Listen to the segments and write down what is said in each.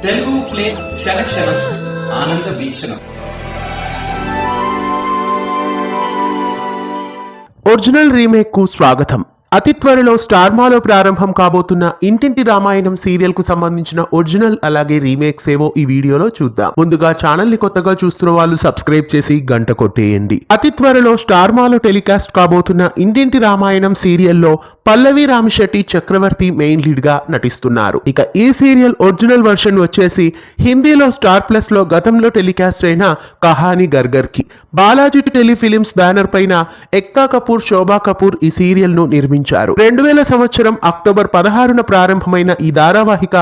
Telugu flame క్షణక్షణం ఆనంద వీక్షణం. Original remake కు స్వాగతం. అతి త్వరలో స్టార్ మాలో ప్రారంభం కాబోతున్న ఇంటింటి రామాయణం సీరియల్ కు సంబంధించిన ఒరిజినల్ అలాగే రీమేక్స్ ఏవో ఈ వీడియోలో చూద్దాం. ముందుగా ఛానల్ ని కొత్తగా చూస్తున్న వాళ్ళు సబ్స్క్రైబ్ చేసి గంట కొట్టేయండి. అతి త్వరలో స్టార్ మాలో టెలికాస్ట్ కాబోతున్న ఇంటింటి రామాయణం సీరియల్లో పల్లవి రామిశెట్టి చక్రవర్తి మెయిన్ లీడ్ గా నటిస్తున్నారు. ఇక ఈ సీరియల్ ఒరిజినల్ వర్షన్ వచ్చేసి హిందీలో స్టార్ ప్లస్ లో గతంలో టెలికాస్ట్ అయిన కహాని గర్గర్ కి బాలాజీ టెలిఫిలిమ్స్ బ్యానర్ పైన ఎక్తా కపూర్, శోభా కపూర్ ఈ సీరియల్ ను నిర్మించారు. 2000 సంవత్సరం అక్టోబర్ 16న ప్రారంభమైన ఈ ధారావాహిక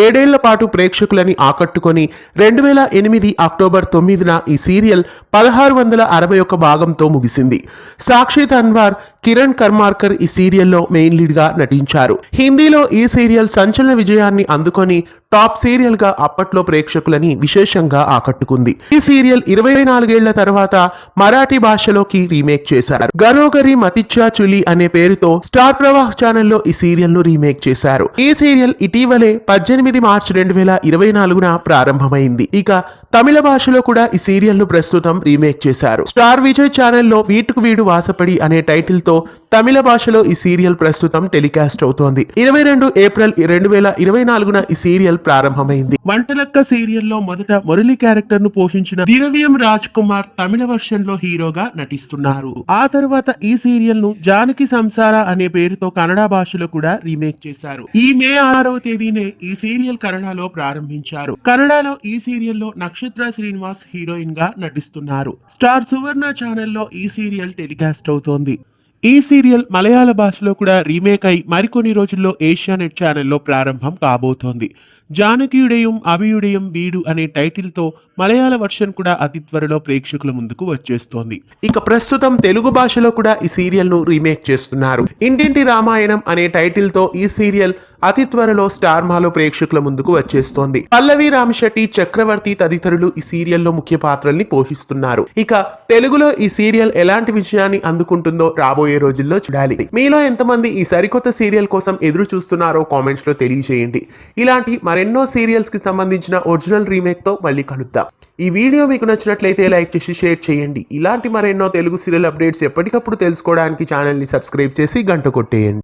7 ఏళ్ల పాటు ప్రేక్షకులని ఆకట్టుకొని 2008 అక్టోబర్ 9న ఈ సీరియల్ 1661 భాగంతో ముగిసింది. సాక్షి తన్వార్, కిరణ్ కర్మార్కర్ ఈ సీరియల్లో మెయిన్ లీడ్ గా నటించారు. హిందీలో ఈ సీరియల్ సంచలన విజయాన్ని అందుకొని టాప్ సీరియల్ గా అప్పట్లో ప్రేక్షకులని విశేషంగా ఆకట్టుకుంది. ఈ సీరియల్ 24 ఏళ్ల తర్వాత మరాఠీ భాషలోకి రీమేక్ చేశారు. గరోగరి మతిచ్చా చులి అనే పేరుతో స్టార్ ప్రవాహ్ ఛానల్లో ఈ సీరియల్ ను రీమేక్ చేశారు. ఈ సీరియల్ ఇటీవలే 18 మార్చి 2024న ప్రారంభమైంది. ఇక తమిళ భాషలో కూడా ఈ సీరియల్ ను ప్రస్తుతం రీమేక్ చేశారు. స్టార్ విజయ్ ఛానల్లో వీటుకు వీడు వాసపడి అనే టైటిల్ తో తమిళ భాషలో ఈ సీరియల్ ప్రస్తుతం టెలికాస్ట్ అవుతోంది. 22 ఏప్రిల్ 2024న ఈ సీరియల్ ప్రారంభమైంది. వంటలక్క సీరియల్లో మొదట మురళి క్యారెక్టర్ ను పోషించిన దిరవ్యం రాజ్ కుమార్ తమిళ వర్షన్ లో హీరోగా నటిస్తున్నారు. ఆ తర్వాత ఈ సీరియల్ ను జానకి సంసార అనే పేరుతో కన్నడ భాషలో కూడా రీమేక్ చేశారు. ఈ మే 6వ తేదీనే ఈ సీరియల్ కన్నడలో ప్రారంభించారు. కన్నడలో ఈ సీరియల్లో నక్షత్ర శ్రీనివాస్ హీరోయిన్ గా నటిస్తున్నారు. స్టార్ సువర్ణ ఛానల్లో ఈ సీరియల్ టెలికాస్ట్ అవుతోంది. ఈ సీరియల్ మలయాళ భాషలో కూడా రీమేక్ అయి మరికొన్ని రోజుల్లో ఏషియానెట్ ఛానల్లో ప్రారంభం కాబోతోంది. జానకియుడయం అభియుడయం వీడు అనే టైటిల్ తో మలయాళ వర్షన్ కూడా అతి త్వరలో ప్రేక్షకుల ముందుకు వచ్చేస్తోంది. ఇక ప్రస్తుతం తెలుగు భాషలో కూడా ఈ సీరియల్ ను రీమేక్ చేస్తున్నారు. ఇంటింటి రామాయణం అనే టైటిల్ తో ఈ సీరియల్ అతి త్వరలో స్టార్ మాలో ప్రేక్షకుల ముందుకు వచ్చేస్తోంది. పల్లవి రామిశెట్టి, చక్రవర్తి తదితరులు ఈ సీరియల్లో ముఖ్య పాత్రల్ని పోషిస్తున్నారు. ఇక తెలుగులో ఈ సీరియల్ ఎలాంటి విజయాన్ని అందుకుంటుందో రాబోయే రోజుల్లో చూడాలి. మీలో ఎంతమంది ఈ సరికొత్త సీరియల్ కోసం ఎదురు చూస్తున్నారో కామెంట్స్ లో తెలియజేయండి. ఇలాంటి మరెన్నో సీరియల్స్ కి సంబంధించిన ఒరిజినల్ రీమేక్ తో మళ్ళీ కలుద్దాం. ఈ వీడియో మీకు నచ్చినట్లయితే లైక్ చేసి షేర్ చేయండి. ఇలాంటి మరెన్నో తెలుగు సీరియల్ అప్డేట్స్ ఎప్పటికప్పుడు తెలుసుకోవడానికి ఛానల్ ని సబ్స్క్రైబ్ చేసి గంట కొట్టేయండి.